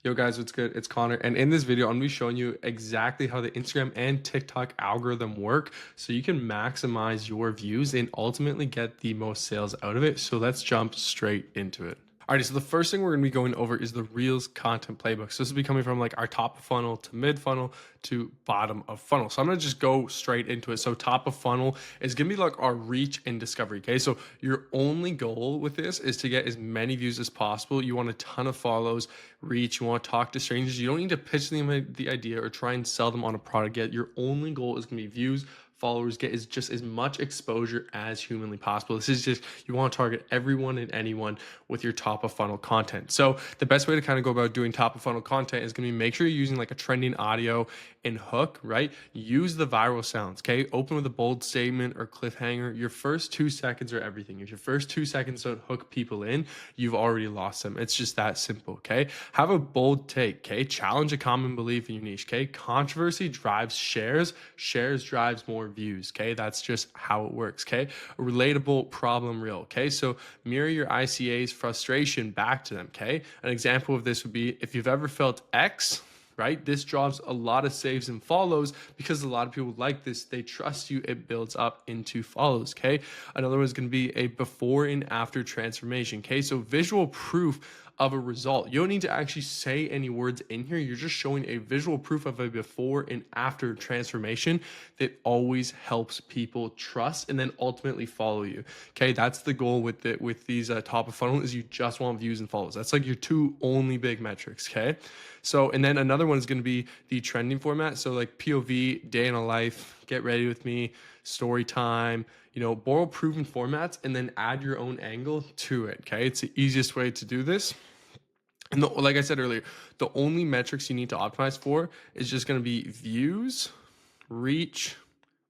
Yo guys, what's good? It's Connor, and in this video, I'm gonna be showing you exactly how the Instagram and TikTok algorithm work so you can maximize your views and ultimately get the most sales out of it. So let's jump straight into it. Alrighty, so the first thing we're gonna be going over is the Reels content playbook. So this will be coming from like our top of funnel to mid funnel to bottom of funnel. So I'm gonna just go straight into it. So top of funnel is gonna be like our reach and discovery. Okay, so your only goal with this is to get as many views as possible. You want a ton of follows, reach. You want to talk to strangers. You don't need to pitch them the idea or try and sell them on a product yet. Your only goal is gonna be views, followers, get is just as much exposure as humanly possible. This is just, you want to target everyone and anyone with your top of funnel content. So the best way to kind of go about doing top of funnel content is going to be make sure you're using like a trending audio and hook, right? Use the viral sounds, okay? Open with a bold statement or cliffhanger. Your first 2 seconds are everything. If your first 2 seconds don't hook people in, you've already lost them. It's just that simple, okay? Have a bold take, okay? Challenge a common belief in your niche, okay? Controversy drives shares, shares drives more views, okay? That's just how it works, okay? A relatable problem reel, okay? So mirror your ICA's frustration back to them, okay? An example of this would be if you've ever felt X, right? This drops a lot of saves and follows because a lot of people like this. They trust you. It builds up into follows. Okay. Another one is going to be a before and after transformation. Okay. So visual proof of a result. You don't need to actually say any words in here. You're just showing a visual proof of a before and after transformation that always helps people trust and then ultimately follow you. Okay. That's the goal with these top of funnel is you just want views and follows. That's like your two only big metrics. Okay. So, and then another one is going to be the trending format. So like POV, day in a life, get ready with me, story time, borrow proven formats and then add your own angle to it. Okay. It's the easiest way to do this. And like I said earlier, the only metrics you need to optimize for is just going to be views, reach,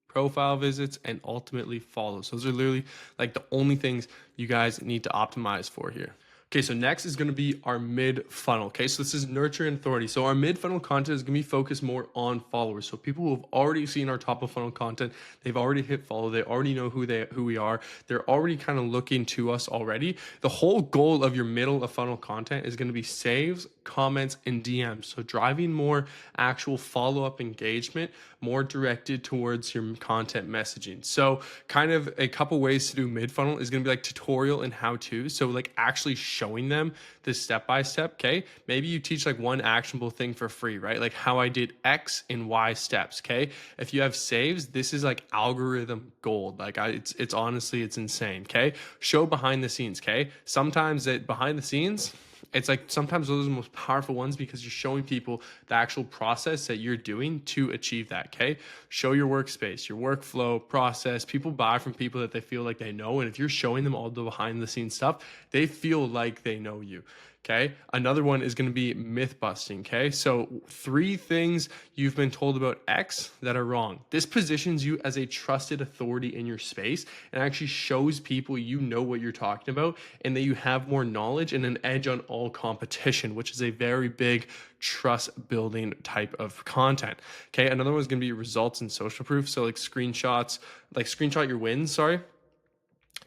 profile visits, and ultimately follows. Those are literally like the only things you guys need to optimize for here. Okay, so next is going to be our mid funnel. Okay, so this is nurture and authority. So our mid funnel content is going to be focused more on followers. So people who have already seen our top of funnel content, they've already hit follow, they already know who we are. They're already kind of looking to us already. The whole goal of your middle of funnel content is going to be saves, comments, and DMs. So driving more actual follow up engagement, more directed towards your content messaging. So kind of a couple ways to do mid funnel is going to be like tutorial and how to. So like actually showing them the step by step. Okay. Maybe you teach like one actionable thing for free, right? Like how I did X and Y steps. Okay. If you have saves, this is like algorithm gold. Like it's honestly, it's insane. Okay. Show behind the scenes. Okay. Sometimes that behind the scenes, it's like sometimes those are the most powerful ones because you're showing people the actual process that you're doing to achieve that. Okay. Show your workspace, your workflow process. People buy from people that they feel like they know. And if you're showing them all the behind the scenes stuff, they feel like they know you. Okay. Another one is going to be myth busting. Okay. So 3 things you've been told about X that are wrong. This positions you as a trusted authority in your space and actually shows people you know what you're talking about and that you have more knowledge and an edge on all competition, which is a very big trust building type of content. Okay. Another one is going to be results and social proof. So like screenshots, like screenshot your wins. Sorry,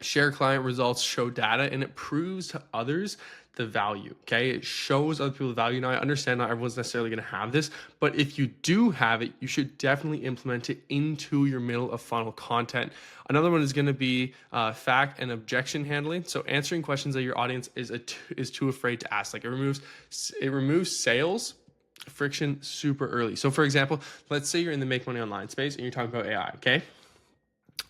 share client results, show data, and it proves to others the value. Okay. It shows other people the value. Now, I understand not everyone's necessarily going to have this, but if you do have it, you should definitely implement it into your middle of funnel content. Another one is going to be fact and objection handling. So answering questions that your audience is too afraid to ask. Like it removes sales friction super early. So for example, let's say you're in the make money online space and you're talking about AI. Okay.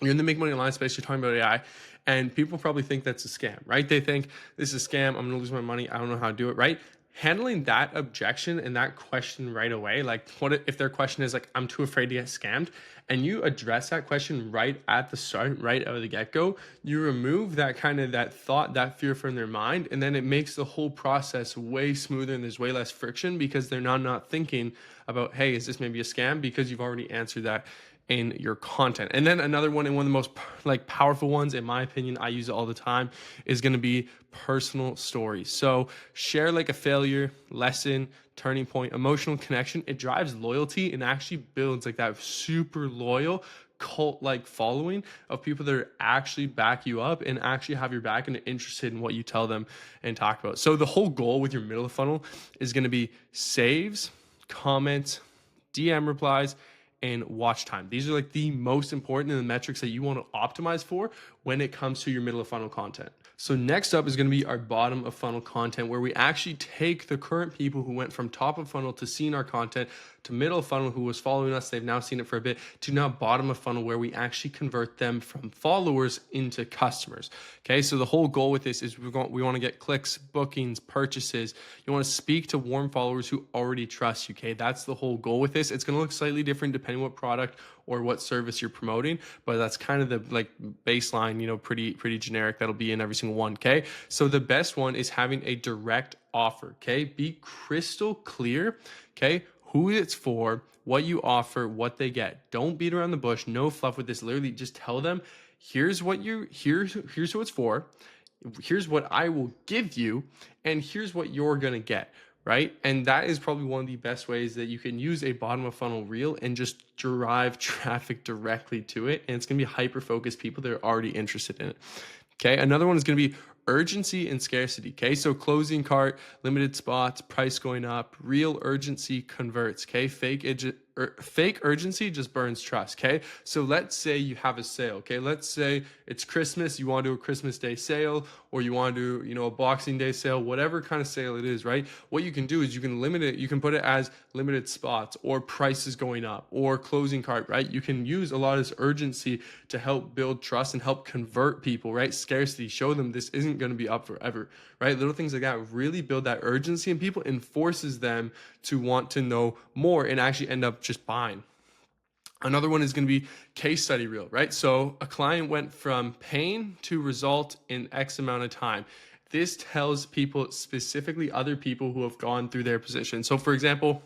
You're in the make money online space, you're talking about AI, and people probably think that's a scam, right? They think this is a scam, I'm gonna lose my money, I don't know how to do it, right? Handling that objection and that question right away, like what if their question is like, I'm too afraid to get scammed, and you address that question right at the start, right out of the get-go, you remove that kind of that thought, that fear from their mind, and then it makes the whole process way smoother and there's way less friction because they're not thinking about, hey, is this maybe a scam? Because you've already answered that in your content. And then another one, and one of the most like powerful ones, in my opinion, I use it all the time, is going to be personal stories. So share like a failure, lesson, turning point, emotional connection. It drives loyalty and actually builds like that super loyal cult like following of people that are actually back you up and actually have your back and are interested in what you tell them and talk about. So the whole goal with your middle of funnel is going to be saves, comments, DM replies, and watch time. These are like the most important in the metrics that you want to optimize for when it comes to your middle of funnel content. So next up is going to be our bottom of funnel content, where we actually take the current people who went from top of funnel to seeing our content to middle of funnel who was following us, they've now seen it for a bit, to now bottom of funnel, where we actually convert them from followers into customers. Okay, so the whole goal with this is we want to get clicks, bookings, purchases. You want to speak to warm followers who already trust you. Okay, that's the whole goal with this. It's going to look slightly different depending what product or what service you're promoting, but that's kind of the like baseline, pretty generic. That'll be in every single one. Okay, so the best one is having a direct offer. Okay, be crystal clear. Okay, who it's for, what you offer, what they get. Don't beat around the bush. No fluff with this. Literally just tell them, here's who it's for, here's what I will give you, and here's what you're gonna get. Right? And that is probably one of the best ways that you can use a bottom of funnel reel and just drive traffic directly to it. And it's going to be hyper focused people that are already interested in it. Okay. Another one is going to be urgency and scarcity. Okay. So closing cart, limited spots, price going up, real urgency converts. Okay. Fake urgency just burns trust. Okay. So let's say you have a sale. Okay. Let's say it's Christmas. You want to do a Christmas Day sale, or you want to do, a Boxing Day sale, whatever kind of sale it is, right? What you can do is you can limit it. You can put it as limited spots or prices going up or closing cart, right? You can use a lot of this urgency to help build trust and help convert people, right? Scarcity, show them this isn't going to be up forever, right? Little things like that really build that urgency in people and forces them to want to know more and actually end up just buying. Another one is going to be case study reel, right? So a client went from pain to result in X amount of time. This tells people, specifically other people who have gone through their position. So for example,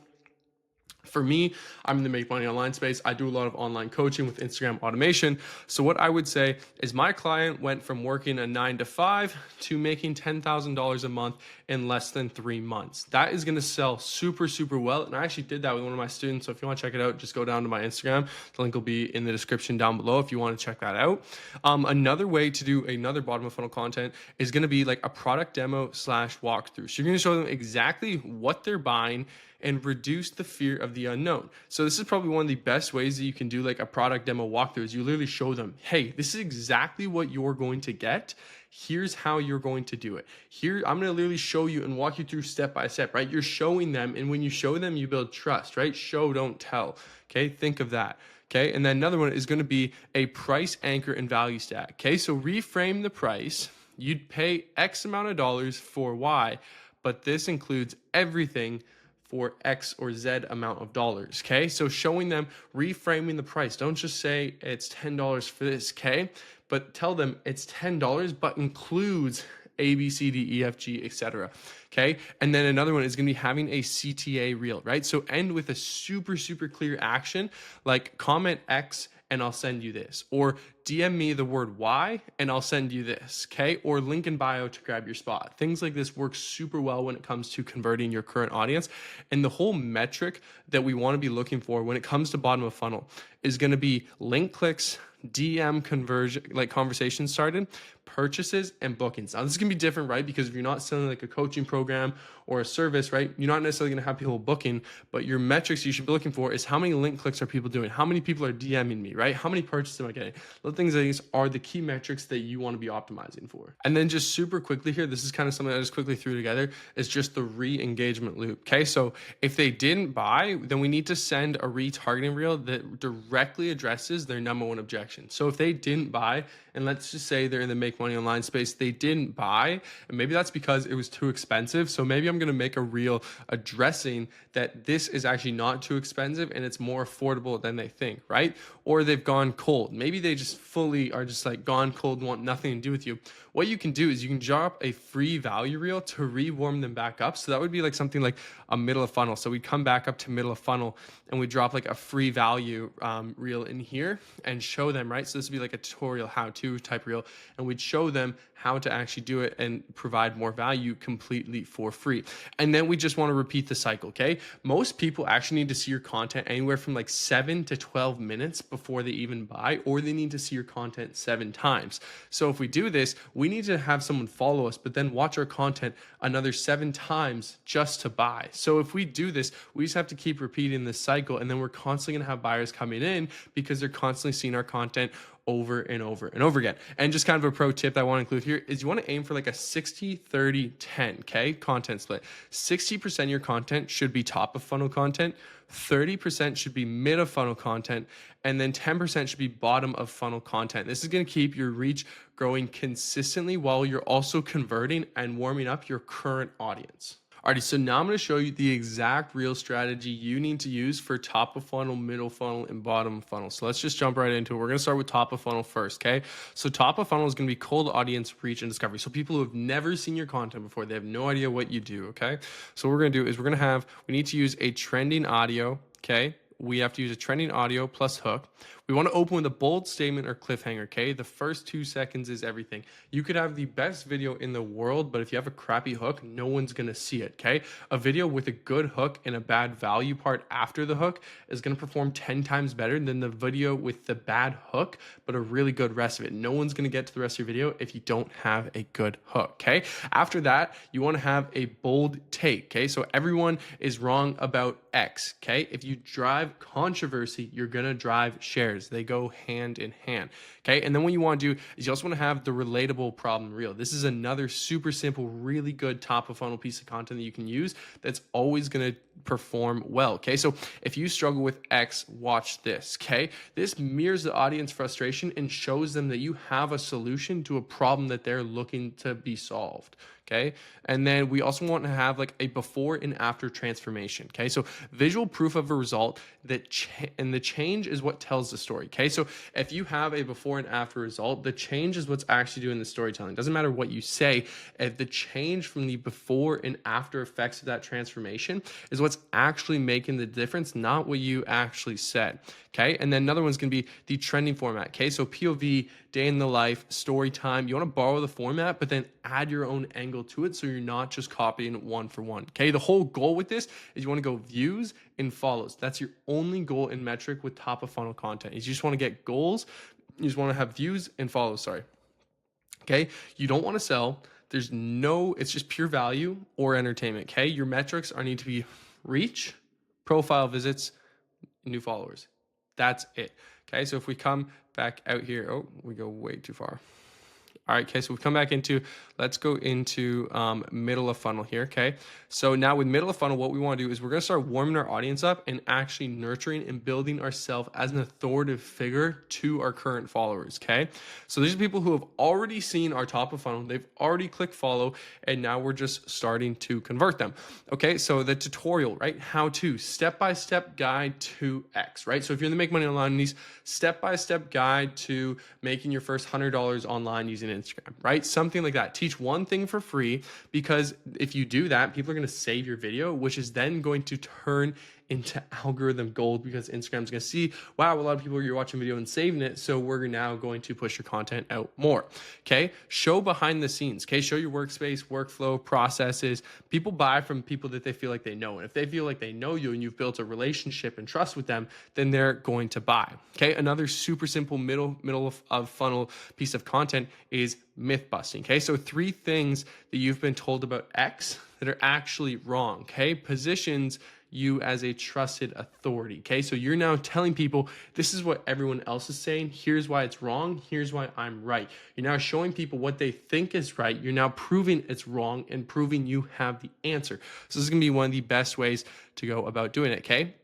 for me, I'm in the make money online space. I do a lot of online coaching with Instagram automation. So what I would say is my client went from working a 9 to 5 to making $10,000 a month in less than 3 months. That is going to sell super, super well. And I actually did that with one of my students. So if you want to check it out, just go down to my Instagram. The link will be in the description down below if you want to check that out. Another way to do another bottom of funnel content is going to be like a product demo / walkthrough. So you're going to show them exactly what they're buying and reduce the fear of the unknown. So this is probably one of the best ways that you can do like a product demo walkthrough is you literally show them, hey, this is exactly what you're going to get. Here's how you're going to do it. Here, I'm going to literally show you and walk you through step by step, right? You're showing them. And when you show them, you build trust, right? Show, don't tell. Okay. Think of that. Okay. And then another one is going to be a price anchor and value stack. Okay. So reframe the price. You'd pay X amount of dollars for Y, but this includes everything for X or Z amount of dollars. Okay. So showing them, reframing the price. Don't just say it's $10 for this. Okay. But tell them it's $10, but includes A, B, C, D, E, F, G, etc. Okay. And then another one is going to be having a CTA reel, right? So end with a super, super clear action, like comment X and I'll send you this, or DM me the word Y and I'll send you this. Okay. Or link in bio to grab your spot. Things like this work super well when it comes to converting your current audience. And the whole metric that we want to be looking for when it comes to bottom of funnel is going to be link clicks, DM conversion, like conversations started, purchases, and bookings. Now, this is going to be different, right? Because if you're not selling like a coaching program or a service, right, you're not necessarily going to have people booking, but your metrics you should be looking for is how many link clicks are people doing? How many people are DMing me, right? How many purchases am I getting? Those things like these are the key metrics that you want to be optimizing for. And then just super quickly here, this is kind of something I just quickly threw together, is just the re-engagement loop. Okay, so if they didn't buy, then we need to send a retargeting reel that directly addresses their number one objection. So if they didn't buy, and let's just say they're in the make money online space, they didn't buy, and maybe that's because it was too expensive. So maybe I'm going to make a reel addressing that this is actually not too expensive and it's more affordable than they think, right? Or they've gone cold. Maybe they just fully are just like gone cold and want nothing to do with you. What you can do is you can drop a free value reel to re-warm them back up. So that would be like something like a middle of funnel. So we'd come back up to middle of funnel and we drop like a free value reel in here and show them, right? So this would be like a tutorial how-to type reel, and we'd show them how to actually do it and provide more value completely completely for free. And then we just want to repeat the cycle, okay? Most people actually need to see your content anywhere from like 7 to 12 minutes before they even buy, or they need to see your content 7 times. So if we do this, we need to have someone follow us, but then watch our content another 7 times just to buy. So if we do this, we just have to keep repeating this cycle, and then we're constantly gonna have buyers coming in because they're constantly seeing our content over and over and over again. And just kind of a pro tip that I want to include here is you want to aim for like a 60, 30, 10, okay? Content split. 60% of your content should be top of funnel content, 30% should be mid of funnel content, and then 10% should be bottom of funnel content. This is going to keep your reach growing consistently while you're also converting and warming up your current audience. Alrighty, so now I'm going to show you the exact real strategy you need to use for top of funnel, middle funnel, and bottom funnel. So let's just jump right into it. We're going to start with top of funnel first, okay? So top of funnel is going to be cold audience reach and discovery. So people who have never seen your content before, they have no idea what you do, okay? So what we're going to do is we need to use a trending audio, okay? We have to use a trending audio plus hook. We want to open with a bold statement or cliffhanger, okay? The first 2 seconds is everything. You could have the best video in the world, but if you have a crappy hook, no one's going to see it, okay? A video with a good hook and a bad value part after the hook is going to perform 10 times better than the video with the bad hook, but a really good rest of it. No one's going to get to the rest of your video if you don't have a good hook, okay? After that, you want to have a bold take, okay? So everyone is wrong about X, okay? If you drive controversy, you're going to drive shares. They go hand in hand, okay? And then what you want to do is you also want to have the relatable problem reel. This is another super simple, really good top of funnel piece of content that you can use that's always going to perform well, okay? So if you struggle with X, watch this, okay? This mirrors the audience frustration and shows them that you have a solution to a problem that they're looking to be solved, okay? And then we also want to have like a before and after transformation, okay? So visual proof of a result and the change is what tells the story, okay? So if you have a before and after result, the change is what's actually doing the storytelling. It doesn't matter what you say, if the change from the before and after effects of that transformation is what's actually making the difference, not what you actually said, okay? And then another one's gonna be the trending format, okay? So POV, day in the life, story time. You want to borrow the format, but then add your own angle to it so you're not just copying one for one, okay? The whole goal with this is you want to go views and follows. That's your only goal and metric with top of funnel content. Is you just want to get goals. You just want to have views and follows, sorry. Okay? You don't want to sell. It's just pure value or entertainment, okay? Your metrics need to be reach, profile visits, new followers. That's it. Okay, so if we come back out here, we go way too far. All right, okay, so we've come back let's go into middle of funnel here, okay? So now with middle of funnel, what we wanna do is we're gonna start warming our audience up and actually nurturing and building ourselves as an authoritative figure to our current followers, okay? So these are people who have already seen our top of funnel, they've already clicked follow, and now we're just starting to convert them, okay? So the tutorial, right? How to, step-by-step guide to X, right? So if you're in the Make Money Online, these step-by-step guide to making your first $100 online using Instagram, right? Something like that. Teach one thing for free, because if you do that, people are going to save your video, which is then going to turn into algorithm gold, because Instagram's going to see, wow, a lot of people are watching video and saving it, so we're now going to push your content out more, okay? Show behind the scenes, okay? Show your workspace, workflow, processes. People buy from people that they feel like they know, and if they feel like they know you and you've built a relationship and trust with them, then they're going to buy, okay? Another super simple middle of funnel piece of content is myth busting, okay? So 3 things that you've been told about X that are actually wrong, okay? Positions you as a trusted authority, okay? So you're now telling people, this is what everyone else is saying, here's why it's wrong, here's why I'm right. You're now showing people what they think is right, you're now proving it's wrong and proving you have the answer. So this is gonna be one of the best ways to go about doing it, okay?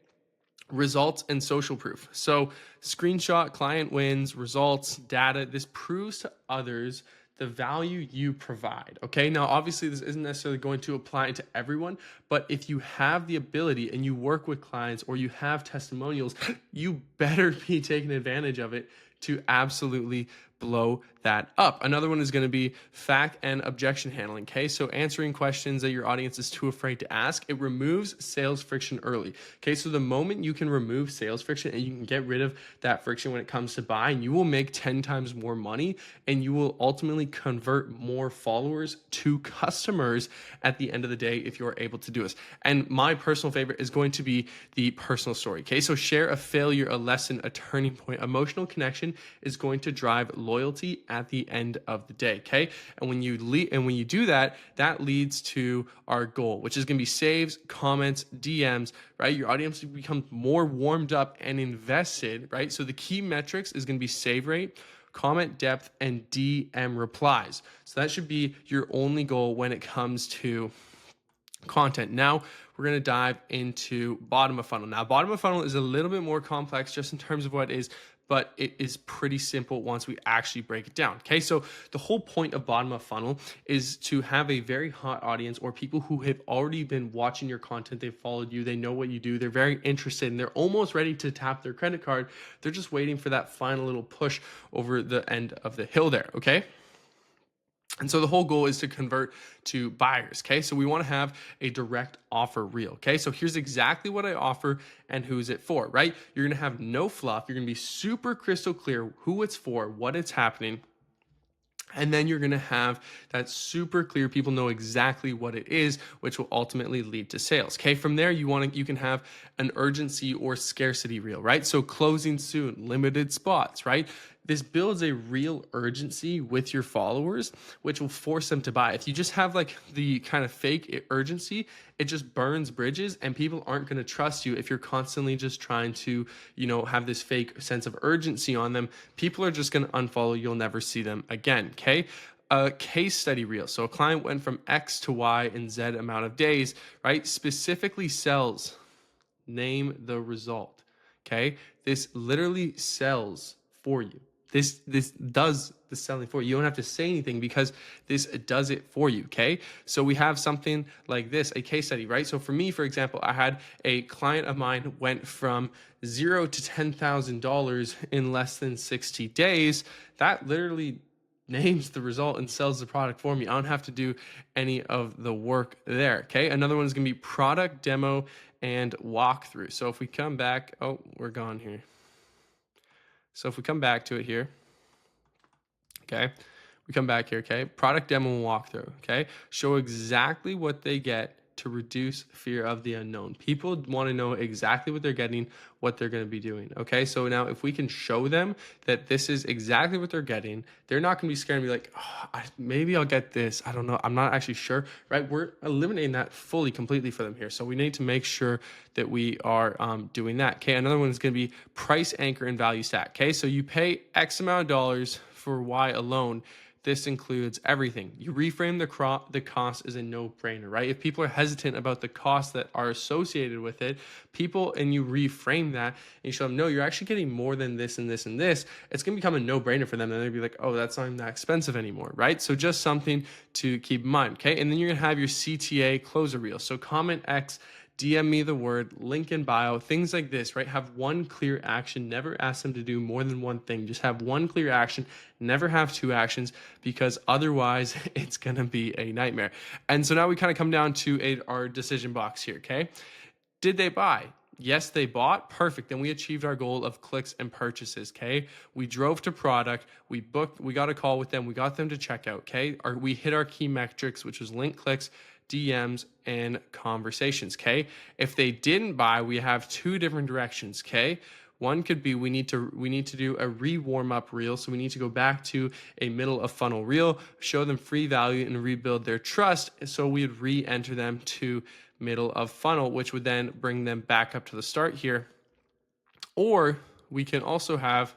Results and social proof. So screenshot, client wins, results, data. This proves to others the value you provide, okay? Now, obviously, this isn't necessarily going to apply to everyone, but if you have the ability and you work with clients or you have testimonials, you better be taking advantage of it to absolutely blow that up. Another one is going to be fact and objection handling. Okay, so answering questions that your audience is too afraid to ask, it removes sales friction early. Okay, so the moment you can remove sales friction and you can get rid of that friction when it comes to buying, you will make 10 times more money and you will ultimately convert more followers to customers at the end of the day if you're able to do this. And my personal favorite is going to be the personal story. Okay, so share a failure, a lesson, a turning point. Emotional connection is going to drive loyalty at the end of the day. Okay, and when you do that, that leads to our goal, which is going to be saves, comments, DMs. Right, your audience becomes more warmed up and invested. Right, so the key metrics is going to be save rate, comment depth, and DM replies. So that should be your only goal when it comes to content. Now we're going to dive into bottom of funnel. Now, bottom of funnel is a little bit more complex just in terms of what it is, but it is pretty simple once we actually break it down. Okay, so the whole point of bottom of funnel is to have a very hot audience or people who have already been watching your content, they've followed you, they know what you do, they're very interested, and they're almost ready to tap their credit card. They're just waiting for that final little push over the end of the hill there. Okay. And so the whole goal is to convert to buyers. Okay, so we want to have a direct offer reel. Okay, so here's exactly what I offer and who's it for, right? You're going to have no fluff. You're going to be super crystal clear who it's for, what it's happening. And then you're going to have that super clear, people know exactly what it is, which will ultimately lead to sales. Okay, from there you can have an urgency or scarcity reel, right? So closing soon, limited spots, right? This builds a real urgency with your followers, which will force them to buy. If you just have like the kind of fake urgency, it just burns bridges and people aren't going to trust you if you're constantly just trying to, have this fake sense of urgency on them. People are just going to unfollow. You'll never see them again. Okay. A case study reel. So a client went from X to Y in Z amount of days, right? Specifically sells, name the result. Okay. This literally sells for you. This does the selling for you. You don't have to say anything because this does it for you, okay? So we have something like this, a case study, right? So for me, for example, I had a client of mine went from $0 to $10,000 in less than 60 days. That literally names the result and sells the product for me. I don't have to do any of the work there, okay? Another one is gonna be product demo and walkthrough. So if we come back, oh, we're gone here. So if we come back to it here, okay, we come back here, okay, product demo and walkthrough, okay, show exactly what they get to reduce fear of the unknown. People want to know exactly what they're getting, what they're going to be doing. Okay, so now if we can show them that this is exactly what they're getting, they're not going to be scared and be like, maybe I'll get this. I don't know. I'm not actually sure, right? We're eliminating that fully, completely for them here. So we need to make sure that we are doing that. Okay, another one is going to be price anchor and value stack. Okay, so you pay X amount of dollars for Y alone. This includes everything. You reframe the cost as a no-brainer, right? If people are hesitant about the costs that are associated with it, and you reframe that and you show them, no, you're actually getting more than this and this and this, it's going to become a no-brainer for them. And they'll be like, oh, that's not even that expensive anymore, right? So just something to keep in mind, okay? And then you're going to have your CTA closer reel. So comment X, DM me the word, link in bio, things like this, right? Have one clear action. Never ask them to do more than one thing. Just have one clear action. Never have two actions because otherwise it's going to be a nightmare. And so now we kind of come down to our decision box here, okay? Did they buy? Yes, they bought. Perfect. Then we achieved our goal of clicks and purchases. Okay. We drove to product. We booked. We got a call with them. We got them to check out. Okay. We hit our key metrics, which was link clicks, DMs, and conversations. Okay. If they didn't buy, we have two different directions. Okay. One could be we need to do a re-warm up reel. So we need to go back to a middle of funnel reel, show them free value and rebuild their trust. So we would re-enter them to middle of funnel, which would then bring them back up to the start here. Or we can also have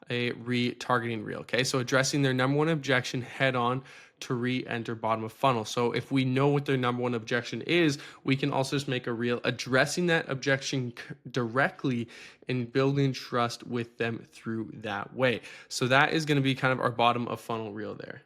a retargeting reel. Okay, so addressing their number one objection head on to re-enter bottom of funnel. So if we know what their number one objection is, we can also just make a reel addressing that objection directly and building trust with them through that way. So that is going to be kind of our bottom of funnel reel there.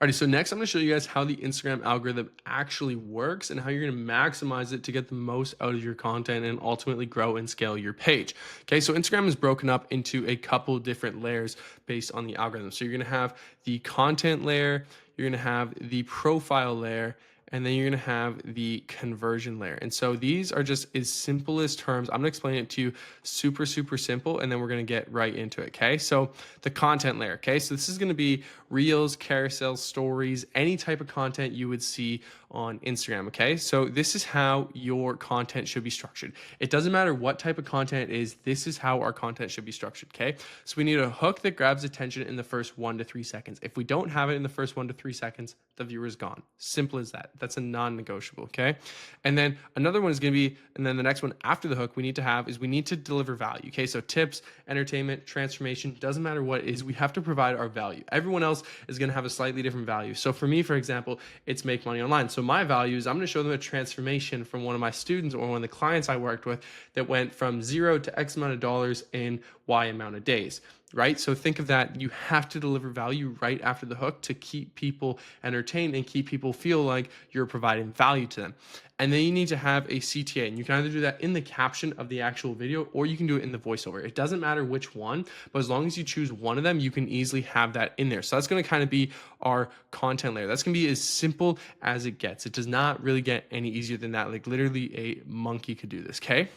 Alrighty, so next I'm going to show you guys how the Instagram algorithm actually works and how you're going to maximize it to get the most out of your content and ultimately grow and scale your page. Okay, so Instagram is broken up into a couple different layers based on the algorithm. So you're going to have the content layer, you're going to have the profile layer, and then you're going to have the conversion layer. And so these are just as simple as terms. I'm going to explain it to you super, super simple, and then we're going to get right into it. Okay. So the content layer. Okay. So this is going to be reels, carousels, stories, any type of content you would see on Instagram. Okay. So this is how your content should be structured. It doesn't matter what type of content it is. This is how our content should be structured. Okay. So we need a hook that grabs attention in the first 1 to 3 seconds. If we don't have it in the first 1 to 3 seconds, the viewer is gone. Simple as that. That's a non-negotiable. Okay. And then another one is going to be, and then the next one after the hook we need to have is we need to deliver value. Okay. So tips, entertainment, transformation, doesn't matter what it is, we have to provide our value. Everyone else is going to have a slightly different value. So for me, for example, it's make money online. So my value is I'm going to show them a transformation from one of my students or one of the clients I worked with that went from 0 to X amount of dollars in Y amount of days, right? So think of that. You have to deliver value right after the hook to keep people entertained and keep people feel like you're providing value to them. And then you need to have a CTA, and you can either do that in the caption of the actual video or you can do it in the voiceover. It doesn't matter which one, but as long as you choose one of them, you can easily have that in there. So that's going to kind of be our content layer. That's going to be as simple as it gets. It does not really get any easier than that. Like literally a monkey could do this, okay?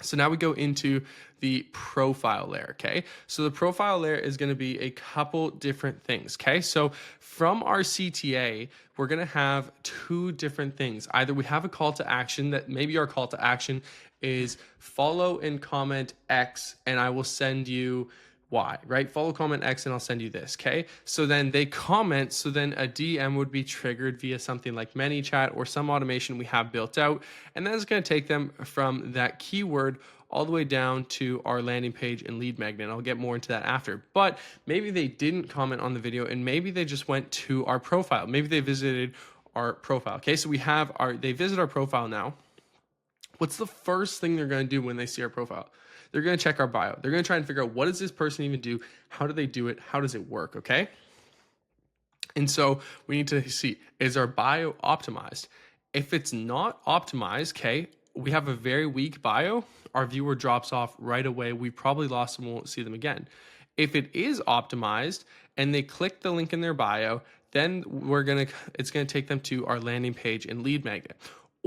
So now we go into the profile layer, okay? So the profile layer is going to be a couple different things, okay? So from our CTA, we're going to have two different things. Either we have a call to action that maybe our call to action is follow and comment X and I will send you Y, right? Follow, comment X, and I'll send you this, okay? So then they comment, so then a DM would be triggered via something like ManyChat or some automation we have built out, and then it's gonna take them from that keyword all the way down to our landing page and lead magnet. I'll get more into that after, but maybe they didn't comment on the video and maybe they just went to our profile. Maybe they visited our profile, okay? So they visit our profile now. What's the first thing they're going to do when they see our profile? They're going to check our bio. They're going to try and figure out, what does this person even do? How do they do it? How does it work? Okay. And so we need to see, is our bio optimized? If it's not optimized, okay, we have a very weak bio, our viewer drops off right away. We probably lost them, won't see them again. If it is optimized and they click the link in their bio, then it's gonna take them to our landing page and lead magnet.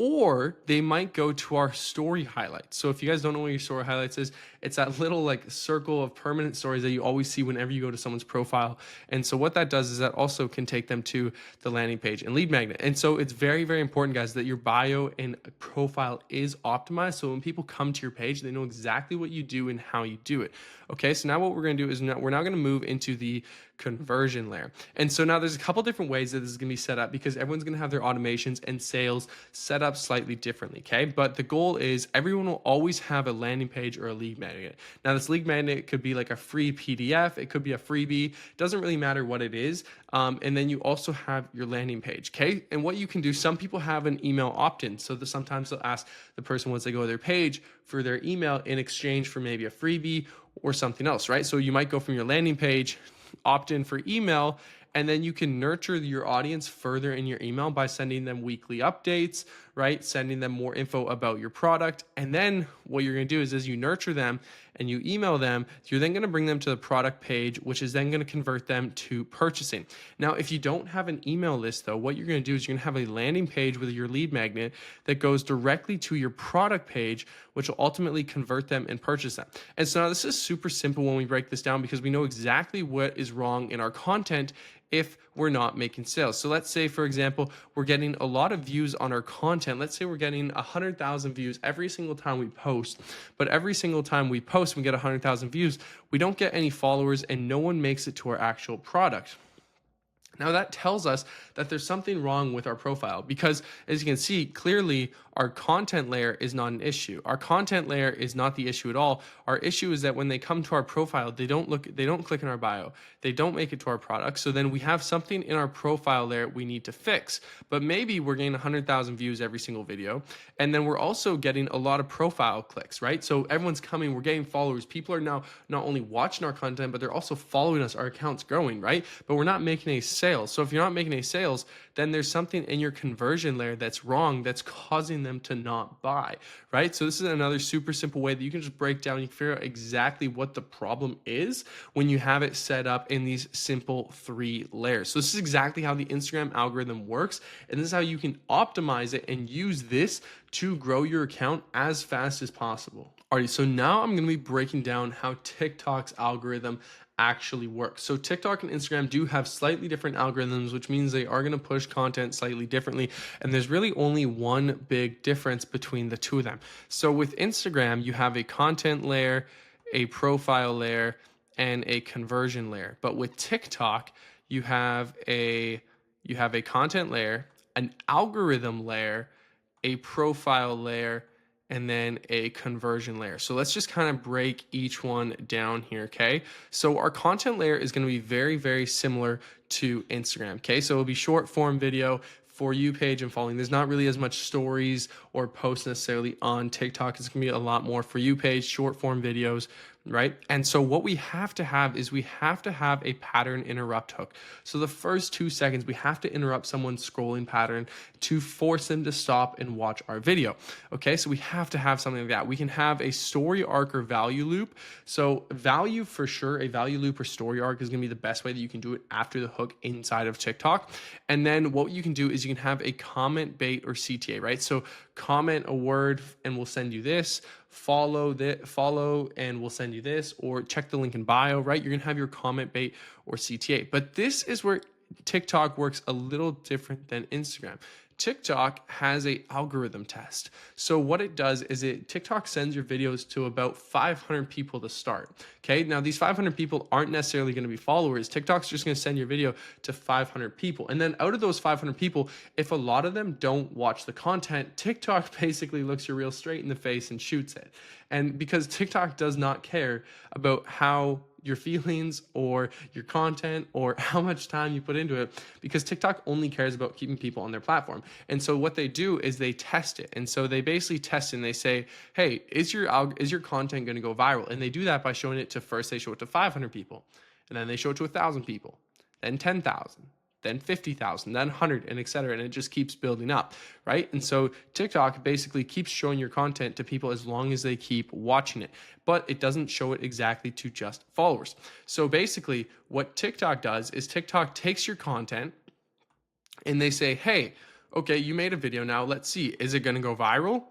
Or they might go to our story highlights. So if you guys don't know what your story highlights is, it's that little like circle of permanent stories that you always see whenever you go to someone's profile. And so what that does is that also can take them to the landing page and lead magnet. And so it's very, very important, guys, that your bio and profile is optimized. So when people come to your page, they know exactly what you do and how you do it. Okay, so now what we're gonna do is we're now gonna move into the conversion layer. And so now there's a couple different ways that this is gonna be set up because everyone's gonna have their automations and sales set up slightly differently, okay? But the goal is everyone will always have a landing page or a lead magnet. Now this lead magnet could be like a free PDF, it could be a freebie, doesn't really matter what it is. And then you also have your landing page, okay? And what you can do, some people have an email opt-in. So sometimes they'll ask the person once they go to their page for their email in exchange for maybe a freebie or something else, right? So you might go from your landing page, opt in for email, and then you can nurture your audience further in your email by sending them weekly updates, right? Sending them more info about your product. And then what you're going to do is as you nurture them and you email them, you're then going to bring them to the product page, which is then going to convert them to purchasing. Now, if you don't have an email list though, what you're going to do is you're going to have a landing page with your lead magnet that goes directly to your product page, which will ultimately convert them and purchase them. And so now this is super simple when we break this down because we know exactly what is wrong in our content if we're not making sales. So let's say, for example, we're getting a lot of views on our content. Let's say we're getting 100,000 views every single time we post, but every single time we post, we get 100,000 views. We don't get any followers and no one makes it to our actual product. Now that tells us that there's something wrong with our profile because as you can see, clearly our content layer is not an issue. Our content layer is not the issue at all. Our issue is that when they come to our profile, they don't click in our bio, they don't make it to our product. So then we have something in our profile layer we need to fix. But maybe we're getting 100,000 views every single video, and then we're also getting a lot of profile clicks, right? So everyone's coming, we're getting followers. People are now not only watching our content, but they're also following us. Our account's growing, right? But we're not making any sales. So if you're not making any sales, then there's something in your conversion layer that's wrong, that's causing them to not buy, right? So this is another super simple way that you can just break down, you can figure out exactly what the problem is when you have it set up in these simple 3 layers. So this is exactly how the Instagram algorithm works, and this is how you can optimize it and use this to grow your account as fast as possible. Alrighty, so now I'm going to be breaking down how TikTok's algorithm actually works. So TikTok and Instagram do have slightly different algorithms, which means they are going to push content slightly differently. And there's really only one big difference between the two of them. So with Instagram, you have a content layer, a profile layer, and a conversion layer. But with TikTok, you have a content layer, an algorithm layer, a profile layer, and then a conversion layer. So let's just kind of break each one down here, okay? So our content layer is going to be very, very similar to Instagram, okay? So it'll be short form video, For You page and following. There's not really as much stories or posts necessarily on TikTok. It's going to be a lot more For You page, short form videos, right? And so what we have to have is we have to have a pattern interrupt hook. So the first 2 seconds, we have to interrupt someone's scrolling pattern to force them to stop and watch our video. Okay, so we have to have something like that. We can have a story arc or value loop. So value for sure, a value loop or story arc is gonna be the best way that you can do it after the hook inside of TikTok. And then what you can do is you can have a comment bait or CTA, right? So comment a word and we'll send you this, follow and we'll send you this, or check the link in bio, right? You're gonna have your comment bait or CTA. But this is where TikTok works a little different than Instagram. TikTok has a algorithm test. So what it does is TikTok sends your videos to about 500 people to start. Okay, now these 500 people aren't necessarily going to be followers. TikTok's just going to send your video to 500 people. And then out of those 500 people, if a lot of them don't watch the content, TikTok basically looks your reel straight in the face and shoots it. And because TikTok does not care about how your feelings or your content or how much time you put into it, because TikTok only cares about keeping people on their platform. And so what they do is they test it. And so they basically test it and they say, hey, is your content going to go viral? And they do that by showing it to, first they show it to 500 people, and then they show it to 1,000 people, then 10,000. Then 50,000, then 100, and etc. And it just keeps building up, right? And so TikTok basically keeps showing your content to people as long as they keep watching it, but it doesn't show it exactly to just followers. So basically what TikTok does is TikTok takes your content and they say, hey, okay, you made a video, now let's see, is it gonna go viral?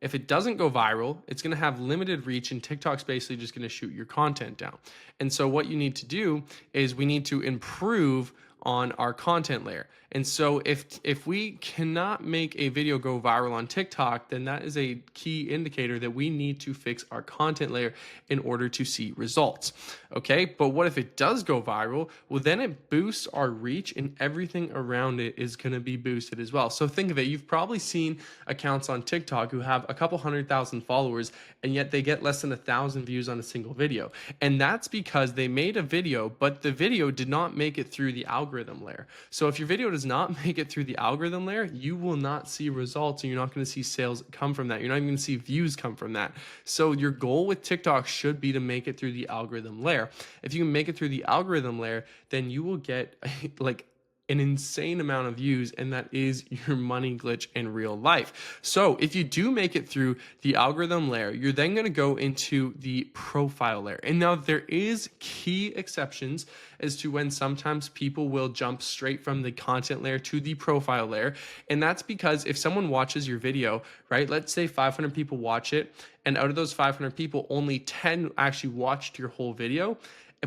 If it doesn't go viral, it's going to have limited reach, and TikTok's basically just going to shoot your content down. And so what you need to do is we need to improve on our content layer. And so if we cannot make a video go viral on TikTok, then that is a key indicator that we need to fix our content layer in order to see results. Okay, but what if it does go viral? Well, then it boosts our reach and everything around it is going to be boosted as well. So think of it, you've probably seen accounts on TikTok who have a couple 100,000 followers and yet they get less than 1,000 views on a single video. And that's because they made a video, but the video did not make it through the algorithm layer. So if your video does not make it through the algorithm layer, you will not see results and you're not going to see sales come from that. You're not even going to see views come from that. So your goal with TikTok should be to make it through the algorithm layer. If you can make it through the algorithm layer, then you will get like an insane amount of views, and that is your money glitch in real life. So if you do make it through the algorithm layer, you're then going to go into the profile layer. And now there is key exceptions as to when sometimes people will jump straight from the content layer to the profile layer. And that's because if someone watches your video, right, let's say 500 people watch it, and out of those 500 people, only 10 actually watched your whole video,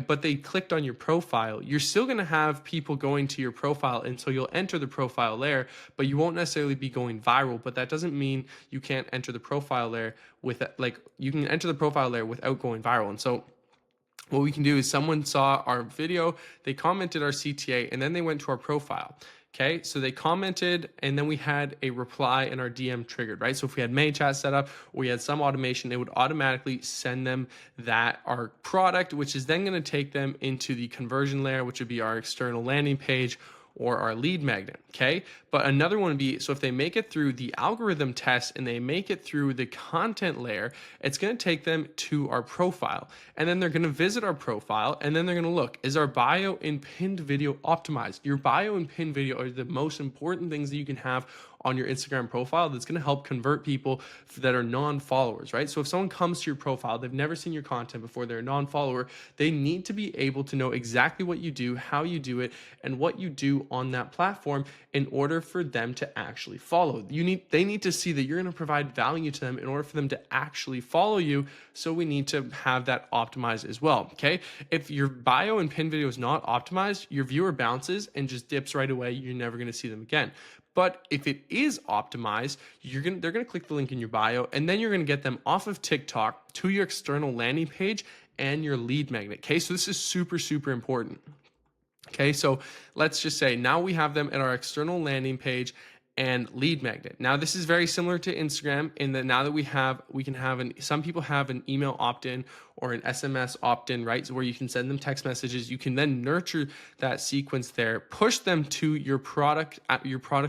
but they clicked on your profile, you're still going to have people going to your profile. And so you'll enter the profile layer, but you won't necessarily be going viral. But that doesn't mean you can't enter the profile layer you can enter the profile layer without going viral. And so what we can do is someone saw our video, they commented our CTA, and then they went to our profile. Okay, so they commented and then we had a reply and our DM triggered, right? So if we had ManyChat set up or we had some automation, it would automatically send them that our product, which is then going to take them into the conversion layer, which would be our external landing page or our lead magnet. Okay. But another one would be, so if they make it through the algorithm test and they make it through the content layer, it's going to take them to our profile. And then they're going to visit our profile and then they're going to look, is our bio and pinned video optimized? Your bio and pinned video are the most important things that you can have on your Instagram profile that's going to help convert people that are non-followers, right? So if someone comes to your profile, they've never seen your content before, they're a non-follower, they need to be able to know exactly what you do, how you do it, and what you do on that platform in order for them to actually follow. They need to see that you're going to provide value to them in order for them to actually follow you. So we need to have that optimized as well. Okay. If your bio and pin video is not optimized, your viewer bounces and just dips right away. You're never going to see them again. But if it is optimized, they're gonna click the link in your bio, and then you're gonna get them off of TikTok to your external landing page and your lead magnet. Okay, so this is super, super important. Okay, so let's just say now we have them at our external landing page and lead magnet. Now this is very similar to Instagram in that now that we can have some people have an email opt-in or an SMS opt-in, right? So where you can send them text messages. You can then nurture that sequence there, push them to your product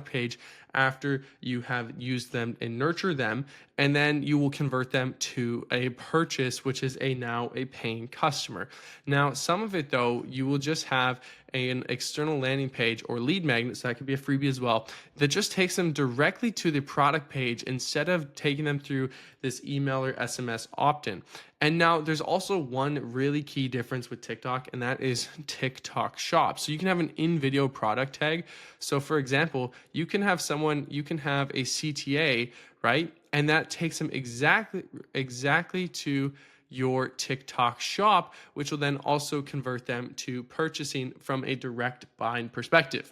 page after you have used them and nurture them, and then you will convert them to a purchase, which is now a paying customer. Now, some of it though, you will just have an external landing page or lead magnet, so that could be a freebie as well, that just takes them directly to the product page instead of taking them through this email or SMS opt-in. And now there's also one really key difference with TikTok, and that is TikTok Shop. So you can have an in-video product tag. So for example, you can have a CTA, right? And that takes them exactly to your TikTok shop, which will then also convert them to purchasing from a direct buying perspective.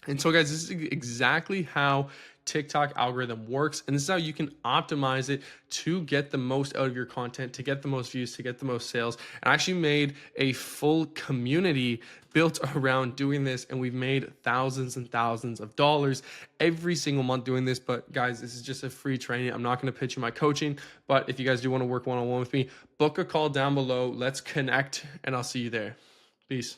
And so guys, this is exactly how TikTok algorithm works. And this is how you can optimize it to get the most out of your content, to get the most views, to get the most sales. And I actually made a full community built around doing this. And we've made thousands and thousands of dollars every single month doing this. But guys, this is just a free training. I'm not going to pitch you my coaching, but if you guys do want to work one-on-one with me, book a call down below. Let's connect and I'll see you there. Peace.